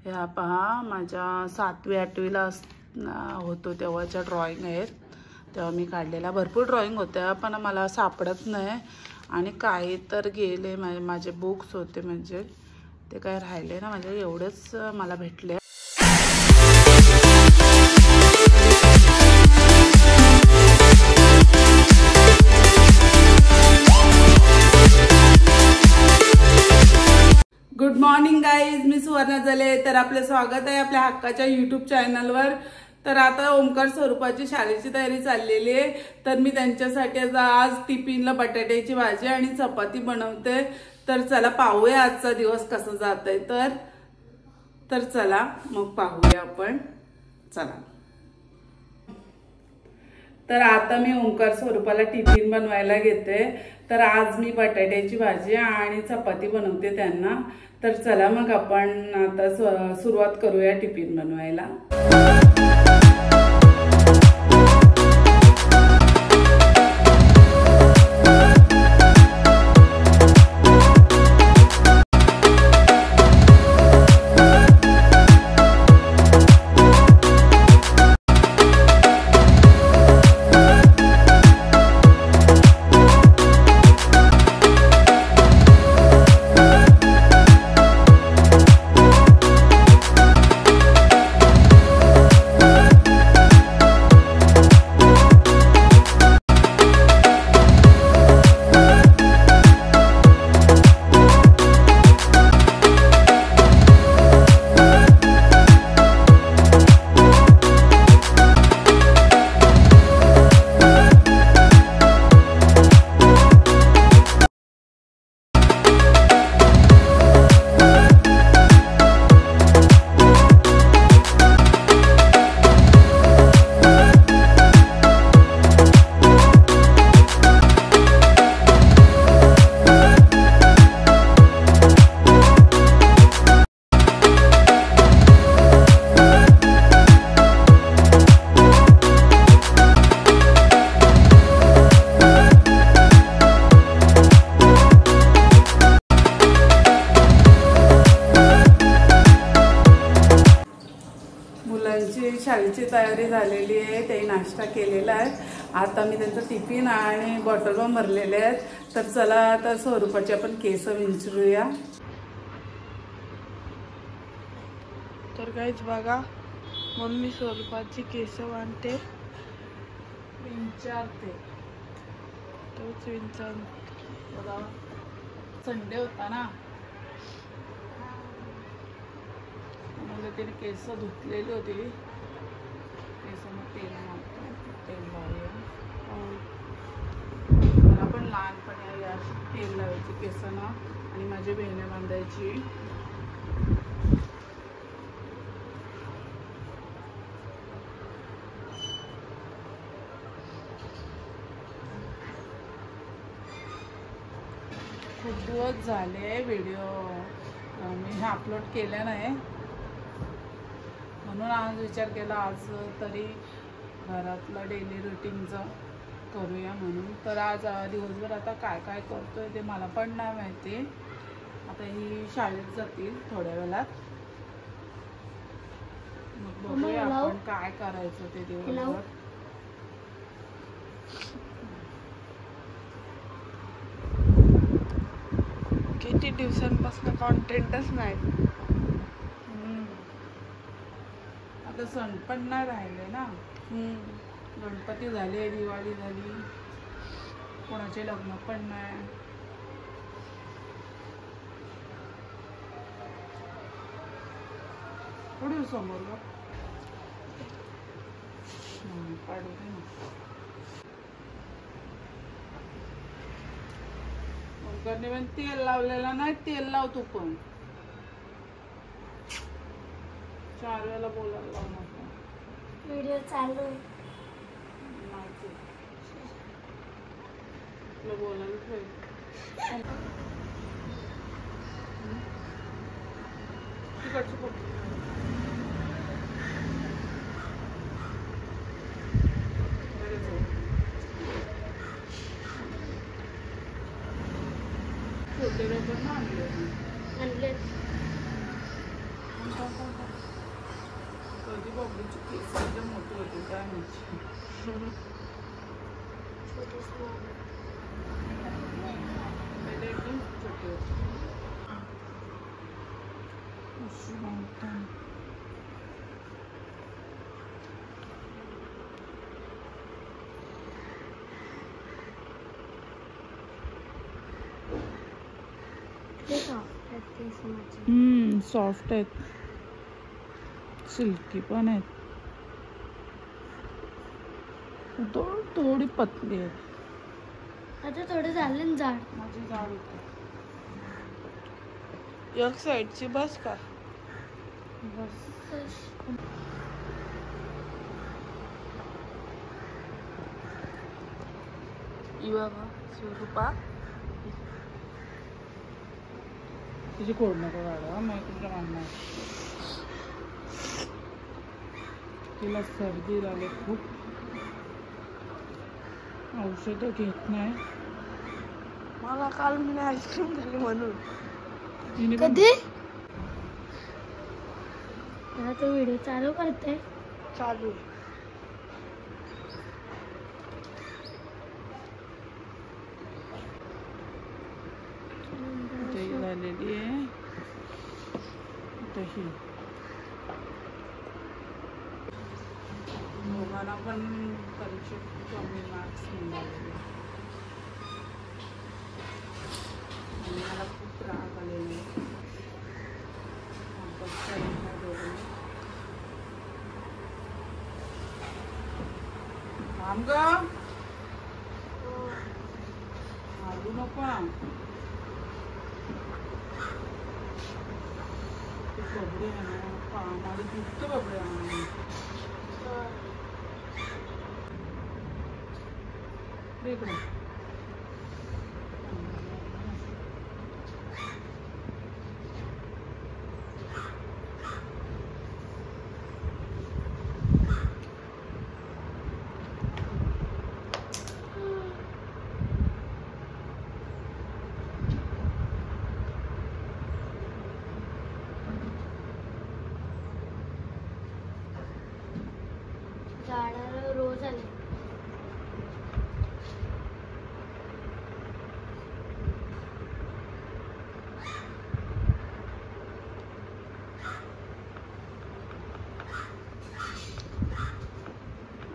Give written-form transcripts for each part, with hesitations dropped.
ह्या पहा माझ्या 7वी 8वीला होतो तेव्हाच्या ड्रॉइंग आहेत. तेव्हा मी काढलेला भरपूर ड्रॉइंग होत्या पण मला सापडत नाही आणि काही तर गेले. माझे बुक्स होते म्हणजे ते काय राहिले ना माझे, एवढेच मला भेटले. गुड मॉर्निंग गाईज, मी सुवर्णा जले. तर आपलं स्वागत आहे आपल्या हक्काच्या यूट्यूब चॅनलवर. तर आता ओमकार स्वरूपाची शाळेची तयारी चाललेली आहे. तर मी त्यांच्यासाठी आज टिफिनला बटाट्याची भाजी आणि चपाती बनवते. तर चला पाहूया आजचा दिवस कसा जात आहे. तर चला मग पाहूया आपण. चला. तर आता मी ओमकार स्वरूपाला टिफिन बनवायला घेते. तर आज मी बटाट्याची भाजी आणि चपाती बनवते त्यांना. तर चला मग आपण आता सुरुवात करूया टिफिन बनवायला. शाळेची तयारी झालेली आहे. ते नाश्ता केलेला आहे. आता मी त्यांचं टिफिन आणि बॉटल पण भरलेले आहेत. तर चला आता स्वरूपाचे आपण केस विंचरूया. तर काहीच बघा, मम्मी स्वरूपाची केस बांधते, विंचारते. तोच विंचार. संडे होता ना, म्हणजे तिने केस धुतलेली होती. केसांना तेल लावूया. मला पण लहानपणी अशी तेल लावायची केसांना आणि माझी बहिणी बांधायची. खूप दिवस झाले व्हिडिओ मी अपलोड केला नाही, म्हणून आज विचार केला आज तरी घरातलं डेली रुटीनचं करूया म्हणून. तर आज दिवसभर आता काय काय करतोय ते मला पण नाही माहिती. आता ही शाळेत जातील थोड्या वेळात, मग बघूया आपण काय करायचं ते दिवसभर. किती दिवसांपासून कॉन्टेंटच नाही. आता सण पण नाही राहिले ना. गणपती झाले, दिवाळी झाली, कोणाचे लग्न पण नाही. थोडी समोर काढू दे ना. ओमकारने पण तेल लावलेला नाही. तेल लाव तू पण. 4 वेळेला बोलायला लावू नको. व्हिडिओ चालू तुला बोलायला पाहिजे. तिकडची पप्पा छोटे रबर आणले. बबलीची केस एकदम मोठी होती काय माहिती. पहिले एकदम छोटी होती. सॉफ्ट आहेत, सिल्की पण आहेत, थोडी पतली आहेत. आता थोडं झालं ना जाड. माझी जाड होते. एक साईडची बस का बस बघा स्वरूपा. तुझी कोड नको काढा, मग तुझ्या मागणार. तिला सर्दी झाली खूप, औषधं घेत नाही. मला काल मी आईस्क्रीम झाली म्हणून. तिने पण कधी आता तो व्हिडिओ चालू करते. चालू आहे. दही झालेली आहे. दही दोघांना पण परीक्षेत कमी मार्क्स मिळालेले आणि मला खूप राग आलेला आहे. अभ्यास करत नाही दोघांनी. थांब ग, मारू नको. बबडे आहे ना, माझं दुखतं बबडे आहे. इकडे झाडाला रोज आले.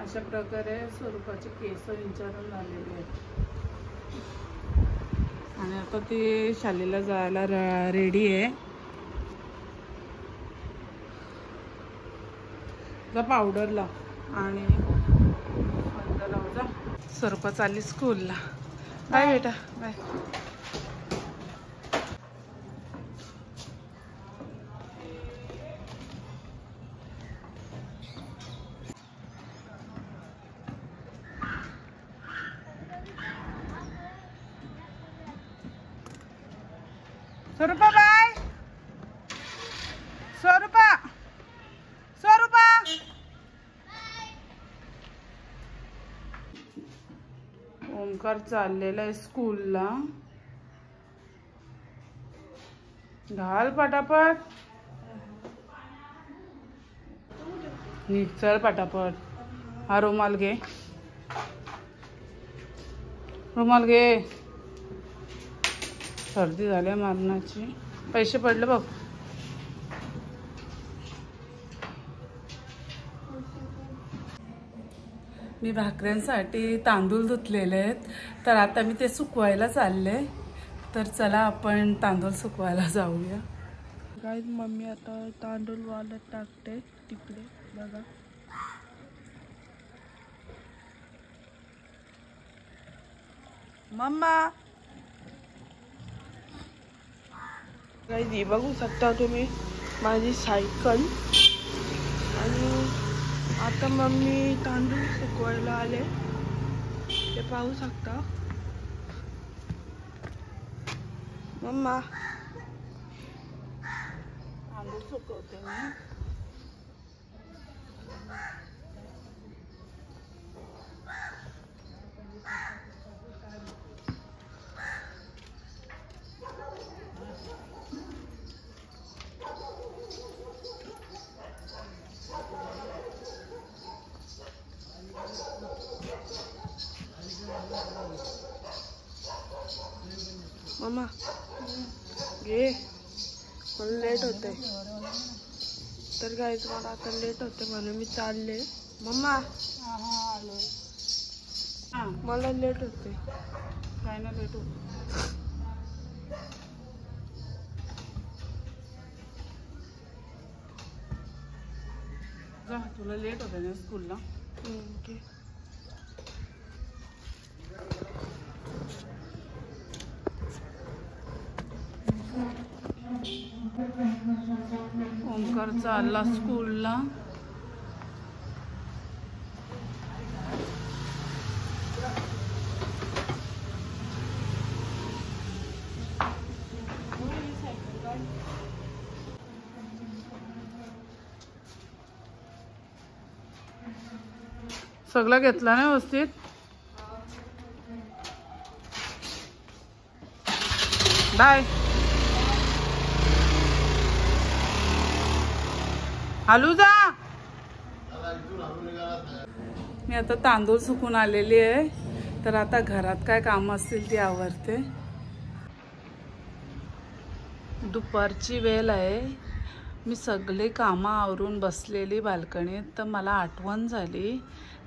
अशा प्रकारे स्वरूपाचे केस विंचरून झालेले आहेत. आणि आता ती शाळेला जायला रेडी आहे. जा पावडर लाव आणि बंद लाव जा. स्वरूपा चालली स्कूलला. बाय बेटा, बाय. स्वरूपा बाय. स्वरूपा, स्वरूपा. ओमकार चाललेला आहे स्कूलला. घाल पटापट. चल पटापट. हा रुमाल घे, रुमाल घे. सर्दी झाली मारणाची. पैसे पडले बघ. मी भाकऱ्यांसाठी तांदूळ धुतलेले आहेत, तर आता मी ते सुकवायला चालले. तर चला आपण तांदूळ सुकवायला जाऊया. गाईज मम्मी आता तांदूळ वाळत टाकते तिकडे बघा. मम्मा गाईज ही बघू शकता तुम्ही माझी सायकल. आणि आता मम्मी तांदूळ सुकवायला आले ते पाहू शकता. मम्मा तांदूळ सुकवते मी. मम्मा घे, मला लेट होते. तर गाईज मला आता लेट होते म्हणून मी चालले. मम्मा मला लेट होते. काय ना लेट होत. जा, तुला लेट होते ना स्कूलला. ओके. ओंकार चालला स्कूलला. सगळा घेतला ना व्यवस्थित. बाय. हलू जा. मी आता तांदूळ सुकून आलेली आहे. तर आता घरात काय काम असतील ती आवरते. दुपारची वेळ आहे. मी सगळे कामं आवरून बसलेली बाल्कनीत. तर मला आठवण झाली,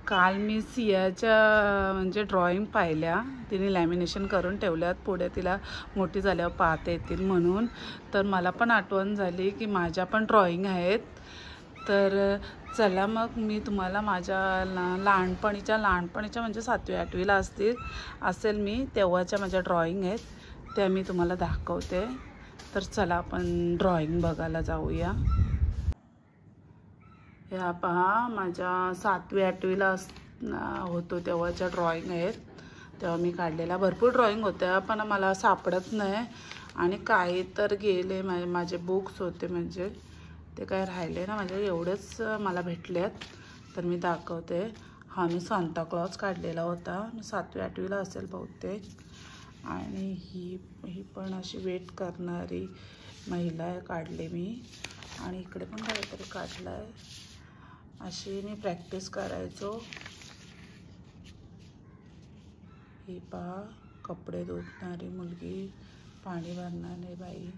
काल मी सियाच्या म्हणजे ड्रॉइंग पाहिल्या. तिने लॅमिनेशन करून ठेवल्यात, पुढे तिला मोठी झाल्यावर पाहता येतील म्हणून. तर मला पण आठवण झाली की माझ्या पण ड्रॉइंग आहेत. तर चला मग मी तुम्हाला माझ्या लहानपणीच्या म्हणजे 7वी 8वीला असेल मी तेव्हाच्या माझ्या ड्रॉइंग आहेत, त्या मी तुम्हाला दाखवते. तर चला आपण ड्रॉइंग बघायला जाऊया. ह्या पहा, माझ्या 7वी 8वीला होतो तेव्हाच्या ड्रॉइंग आहेत. तेव्हा मी काढलेल्या भरपूर ड्रॉइंग होत्या, पण मला सापडत नाही. आणि काही तर गेले, माझे बुक्स होते म्हणजे ते काय राहिले ना माझे, एवढेच मला भेटलेत. तर मी दाखवते. हा मी सांता क्लॉज काढलेला होता. मी 7वी 8वीला असेल बहुतेक. आणि ही पण अशी वेट करणारी महिला आहे, काढली मी. आणि इकडे पण काहीतरी काढलं आहे. अशी मी प्रॅक्टिस करायचो. ही पहा, कपडे धुतणारी मुलगी, पाणी भरणारी बाई.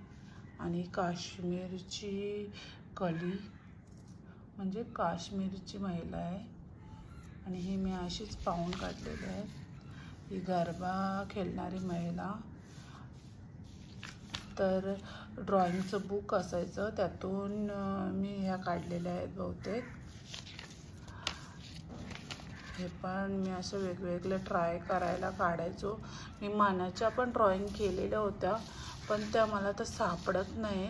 आणि काश्मीरची कली म्हणजे काश्मीरची महिला आहे. आणि ही मी अशीच पाहून काढलेली आहे. ही गरबा खेळणारी महिला. तर ड्रॉइंगचं बुक असायचं, त्यातून मी ह्या काढलेल्या आहेत बहुतेक. हे पण मी असं वेगवेगळे ट्राय करायला काढायचो. मी मानाच्या पण ड्रॉइंग केलेल्या होत्या, पण त्या मला तर सापडत नाही.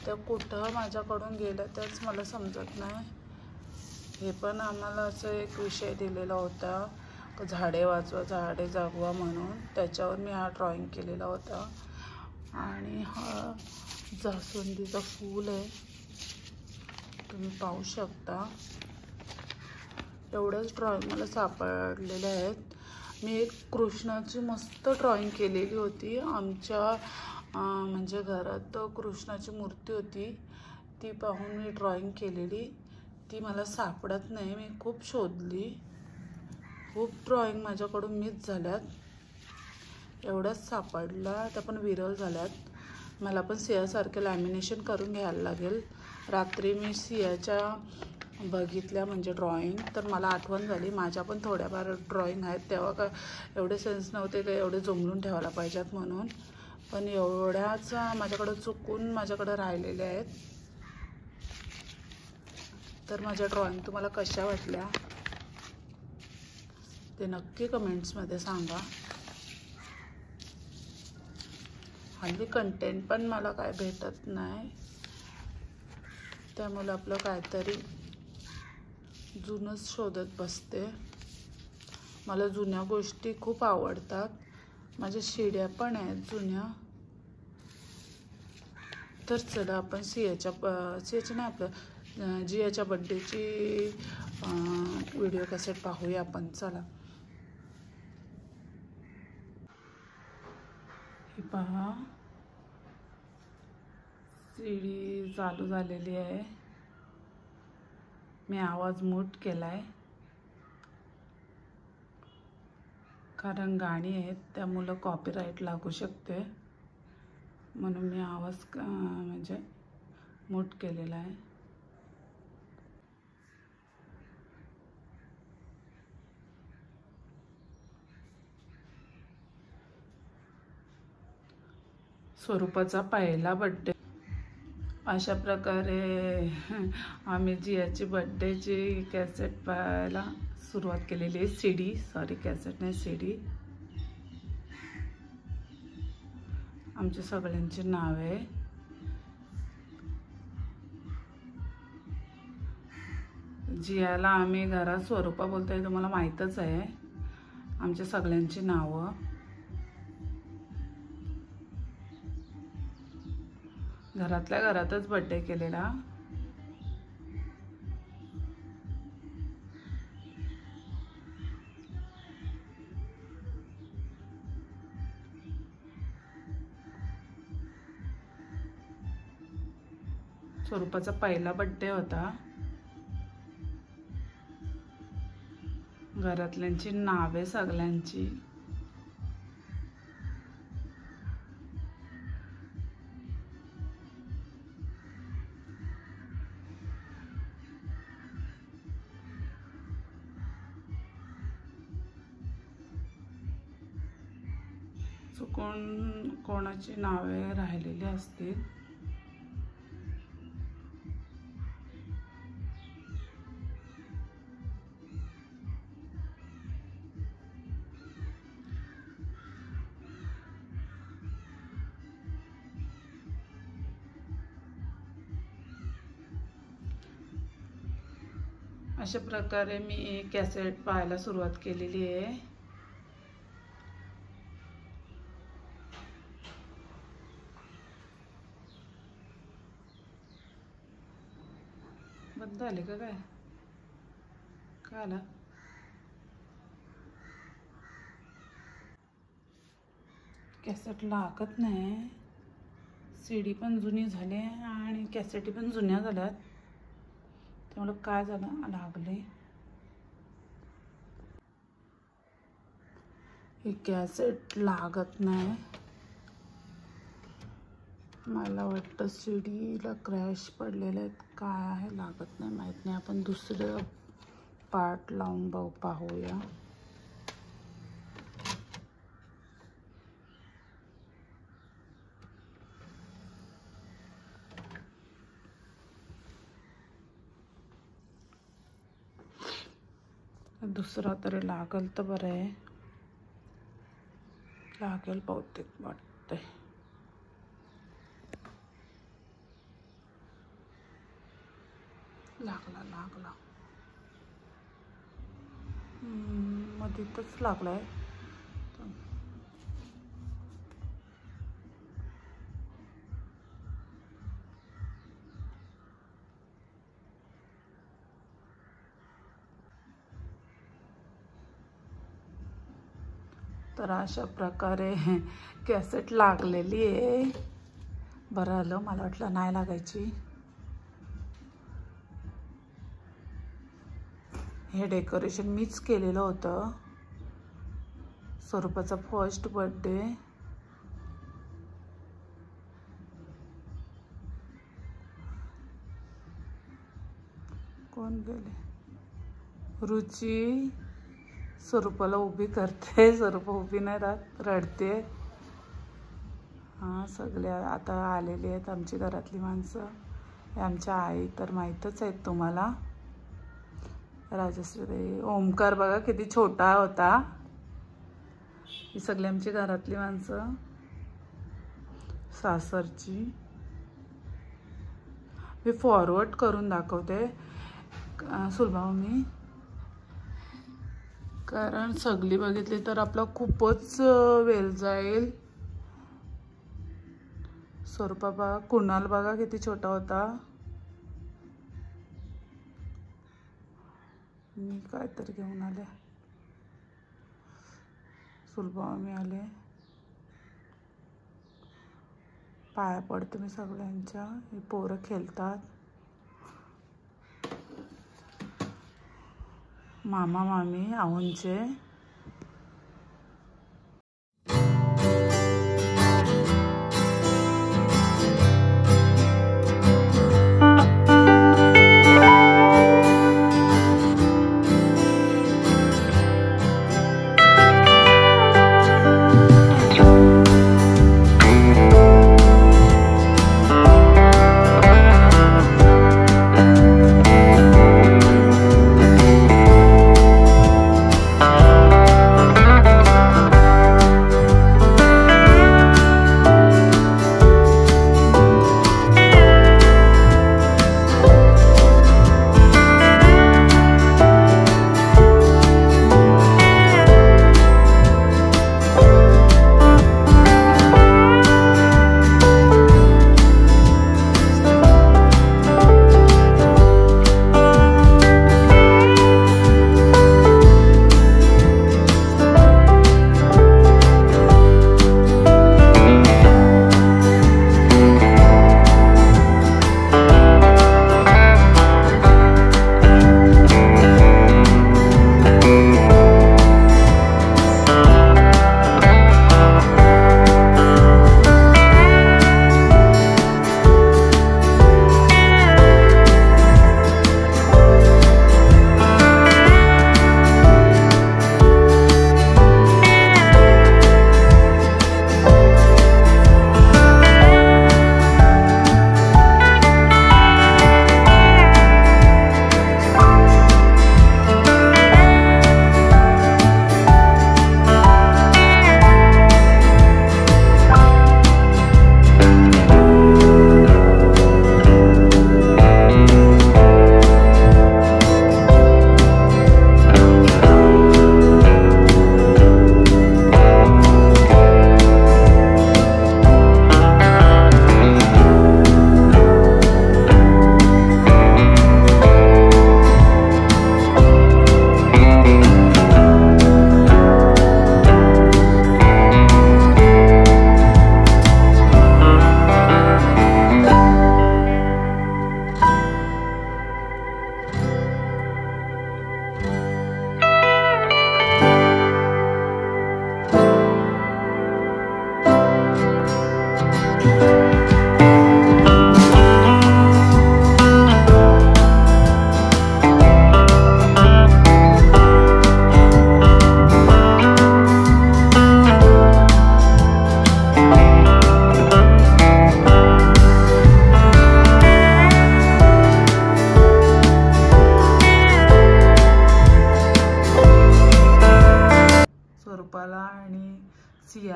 त्या कुठं माझ्याकडून गेल्या त्याच मला समजत नाही. हे पण आम्हाला असं एक विषय दिलेला होता, झाडे वाचवा झाडे जगवा म्हणून. त्याच्यावर मी हा ड्रॉइंग केलेला होता. आणि हा जास्वंदीचं फूल आहे, तुम्ही पाहू शकता. एवढंच ड्रॉइंग मला सापडलेले आहेत. मी एक कृष्णाची मस्त ड्रॉइंग केलेली होती. आमच्या म्हणजे घरात कृष्णाची मूर्ती होती, ती पाहून मी ड्रॉइंग केलेली. ती मला सापडत नाही. मी खूप शोधली, खूप ड्रॉइंग माझ्याकडून मिस झाल्यात. एवढंच सापडला, त्या पण विरल झाल्यात. मला पण सियासारखे लॅमिनेशन करून घ्यायला लागेल. रात्री मी सियाच्या बघितल्या म्हणजे ड्रॉइंग, तर मला आठवण झाली माझ्या पण थोड्याफार ड्रॉइंग आहेत. तेव्हा का एवढे सेन्स नव्हते का एवढे जमलून ठेवायला पाहिजेत म्हणून. पण एवढ्याच माझ्याकडं चुकून माझ्याकडं राहिलेले आहेत. तर माझ्या ड्रॉइंग तुम्हाला कशा वाटल्या ते नक्की कमेंट्समध्ये सांगा. हल्ली कंटेंट पण मला काय भेटत नाही, त्यामुळे आपलं काहीतरी जुनंच शोधत बसते. मला जुन्या गोष्टी खूप आवडतात. माझ्या शिड्या पण आहेत जुन्या. तर चला आपण सियाच्या नाही आपलं जियाच्या बड्डेची व्हिडिओ कॅसेट पाहूया आपण. चला. ही पहा, सीडी चालू झालेली आहे. मी आवाज म्यूट केलाय. कारण गाणी आहेत त्यामुळं कॉपीराईट लागू शकते, म्हणून मी आवाज म्हणजे मूट केलेला आहे. स्वरूपाचा पहिला बड्डे. अशा प्रकारे आम्ही जियाची बड्डेची कॅसेट पाहायला सुरुवात केलेली आहे. सीडी, सॉरी कॅसेट नाही, सीडी. आमच्या सगळ्यांची नावे. जियाला आम्ही घरात स्वरूपा बोलतोय, तुम्हाला माहीतच आहे. आमच्या सगळ्यांची नावं. घरातल्या घरातच बर्थडे केलेला. स्वरूपाचा पहिला बर्थडे होता. घरातल्यांची नावे सगळ्यांची. चुकून कोणाची नावे राहिलेली असतील. अशा प्रकारे मी कॅसेट पाहायला सुरुवात केलेली आहे. बंद झाली का काय? काय आला? कॅसेट लागत नाही. सीडी पण जुनी झाली आणि कॅसेटी पण जुन्या झाल्यात, त्यामुळे काय झालं, लागले. ही कॅसेट लागत नाही. मला वाटतं सीडीला क्रॅश पडलेले आहेत, काय आहे लागत नाही माहीत नाही. आपण दुसरं पार्ट लावून पाहूया. दुसरा तरी लागल तर बरं आहे. लागेल बहुतेक वाटतंय. लागला लागला. मध्येच लागलाय. तर अशा प्रकारे कॅसेट लागलेली आहे. बरं आलं, मला वाटलं नाही लागायची. हे डेकोरेशन मीच केलेलं होतं. स्वरूपाचा फर्स्ट बर्थडे. कोण गेले? रुची स्वरूपाला उभी करते. स्वरूपा उभी नाही राहत, रडते. हां, सगळे आता आलेले आहेत आमची घरातली माणसं. आमच्या आई तर माहीतच आहेत तुम्हाला. राजश्री, ओमकार बघा किती छोटा होता. ही सगळी आमची घरातली माणसं. सासरची. मी फॉरवर्ड करून दाखवते सुलभा मी, कारण सगळी बघितली तर आपला खूपच वेळ जाईल. स्वरूपा बघा, कुणाल बघा किती छोटा होता. मी काहीतरी घेऊन आले. सुलभा मी आले. पाया पडते मी सगळ्यांच्या. ही पोरं खेळतात. मामा मामी आऊंचे.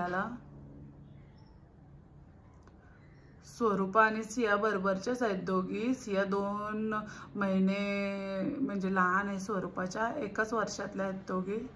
आपल्याला. स्वरूपा आणि सिया बरोबरच्याच आहेत दोघी. सिया 2 महिने म्हणजे लहान आहे स्वरूपाच्या, एकाच वर्षातल्या आहेत दोघी.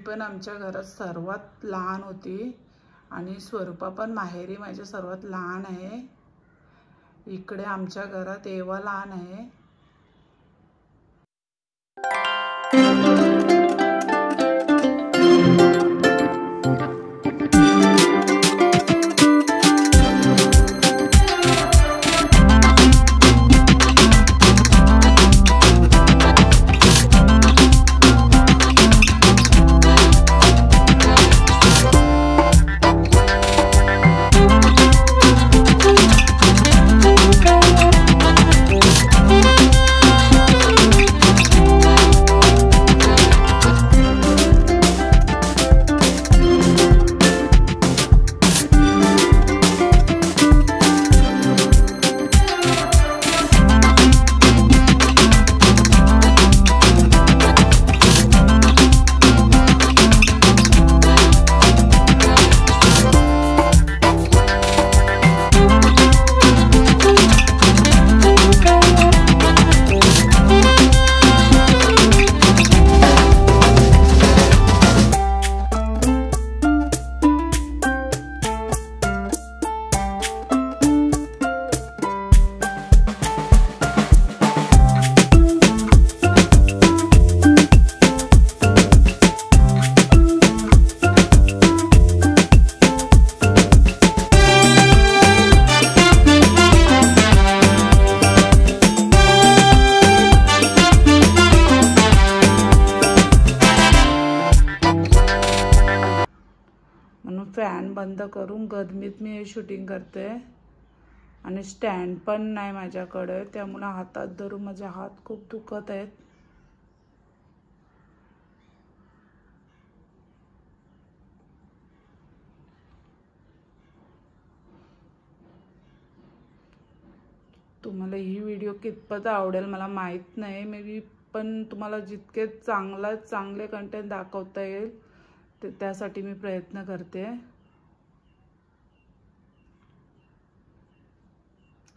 पण आमच्या घरात सर्वात लहान होती आणि स्वरूपा पण माहेरी माझ्या सर्वात लहान आहे. इकडे आमच्या घरात एवा लहान आहे. फॅन बंद करून गदमीत मी शूटिंग करते आणि स्टँड पण नाही माझ्याकडे, त्यामुळे हातात धरून माझे हात खूप दुखत आहेत. तुम्हाला ही व्हिडिओ कितपत आवडेल मला माहीत नाही, मे बी, पण तुम्हाला जितके चांगले कंटेंट दाखवता येईल त्यासाठी मी प्रयत्न करते.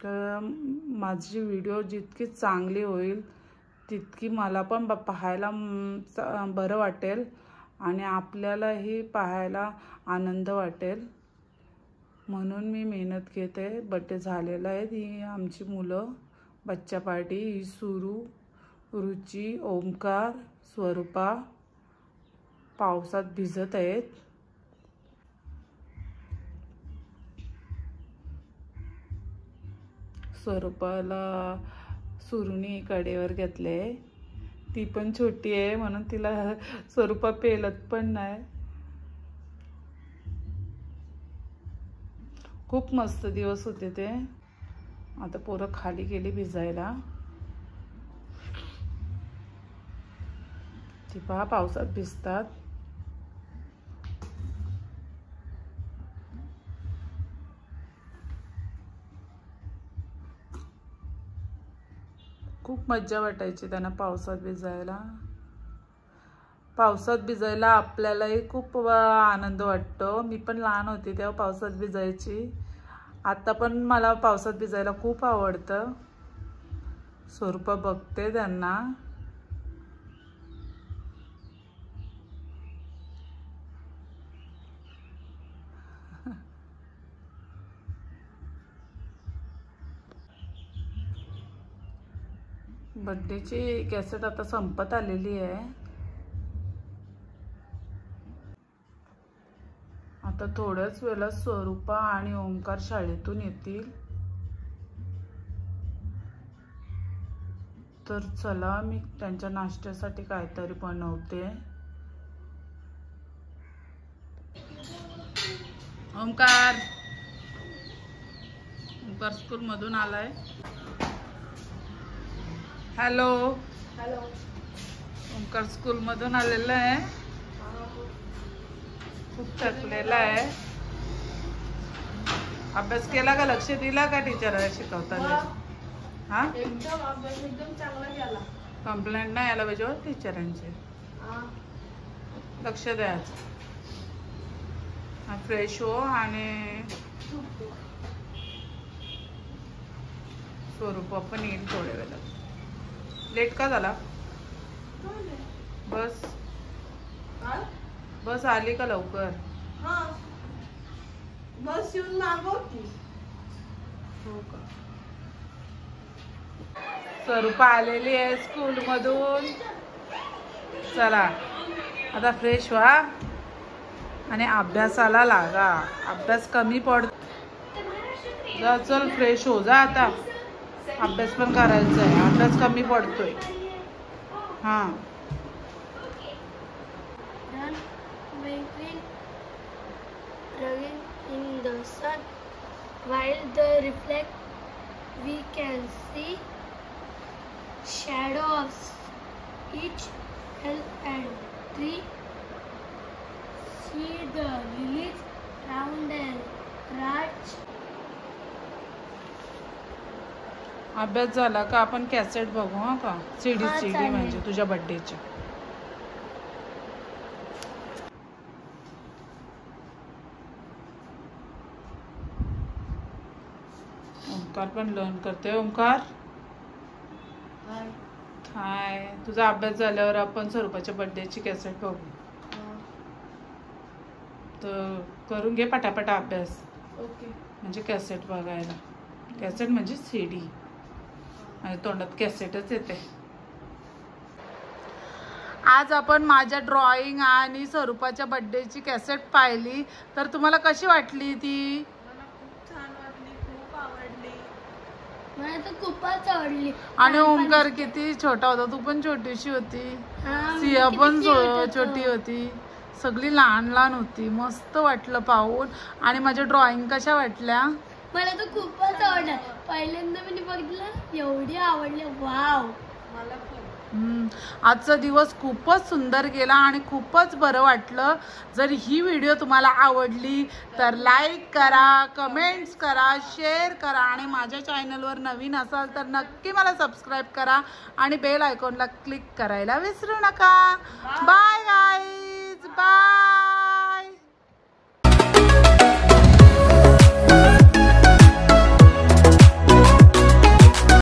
तर माझी व्हिडिओ जितकी चांगली होईल तितकी मला पण पाहायला बरं वाटेल आणि आपल्यालाही पाहायला आनंद वाटेल, म्हणून मी मेहनत घेते. बड्डे झालेला आहे. ही आमची मुलं, बच्चा पार्टी, ही सुरू, रुची, ओमकार, स्वरूपा पावसात भिजत आहेत. स्वरूपाला सुरूनी कडेवर घेतले. ती पण छोटी आहे म्हणून तिला स्वरूपा पेलत पण नाही. खूप मस्त दिवस होते ते. आता पोरं खाली गेली भिजायला. ती पहा पावसात भिजतात. खूप मज्जा वाटायची त्यांना पावसात भिजायला. पावसात भिजायला आपल्यालाही खूप आनंद वाटतो. मी पण लहान होते तेव्हा पावसात भिजायची. आता पण मला पावसात भिजायला खूप आवडतं. स्वरूपा बघते त्यांना. बर्थडेची कॅसेट आता संपत आलेली आहे. आता थोड्याच वेळात स्वरूपा आणि ओमकार शाळेतून येतील. तर चला मी त्यांच्या नाश्त्यासाठी काहीतरी बनवते. ओमकार स्कूल मधून आलाय. हॅलो. ओमकार स्कूल मधून आलेला आहे. खूप थकलेला आहे. अभ्यास केला का? लक्ष दिला का टीचर शिकवताना? हा, एकदम अभ्यास एकदम चांगला केला. कंप्लेंट नाही यायला पाहिजे टीचरांचे. लक्ष द्यायचं. फ्रेश हो आणि स्वरूपा पण येईल थोड्या वेळात. लेट का झाला? बस आली का लवकर? बस येऊन मागवती. हो का? स्वरूपा आलेली आहे स्कूल मधून. चला आता फ्रेश व्हा आणि अभ्यासाला लागा. अभ्यास कमी पडतो. चल फ्रेश हो जा आता. अभ्यास पण करायचा आहे. अभ्यास कमी पडतोय. हा. in the sun, while the reflect we can see shadow of each hill and tree. See the lilies round and large. अभ्यास झाला का आपण कॅसेट बघू. हा का? सीडी चालेल. म्हणजे तुझ्या बर्थडेची. ओमकार पण लर्न करते. ओमकार हाय. तुझा अभ्यास झाल्यावर आपण स्वरूपाच्या बर्थडेची कॅसेट बघू. तर करून घे पटापटा अभ्यास. ओके. म्हणजे कॅसेट बघायला. कॅसेट म्हणजे सीडी. आणि तोंडात कॅसेटच येते. आज आपण माझ्या ड्रॉइंग आणि स्वरूपाच्या बर्थडेची कॅसेट पाहिली. तर तुम्हाला कशी वाटली ती? मला खूप छान वाटली. खूप आवडली. मला तर खूपच आवडली. आणि ओमकार किती छोटा होता. तू पण छोटीशी होती. हा, सिया किती पण cute होतं. छोटी होती. सगळी लहान लहान होती. मस्त वाटलं पाहून. आणि माझ्या ड्रॉइंग कशा वाटल्या? मला तर खूपच आवडलं. पहिल्यांदा मी बघितलं एवढी आवडली. वाव. मला खूप आजचा दिवस खूपच सुंदर गेला आणि खूपच बरं वाटलं. जर ही व्हिडिओ तुम्हाला आवडली तर लाईक करा, कमेंट्स करा, शेअर करा आणि माझ्या चॅनलवर नवीन असाल तर नक्की मला सबस्क्राईब करा आणि बेल आयकॉनला क्लिक करायला विसरू नका. Bye guys, bye.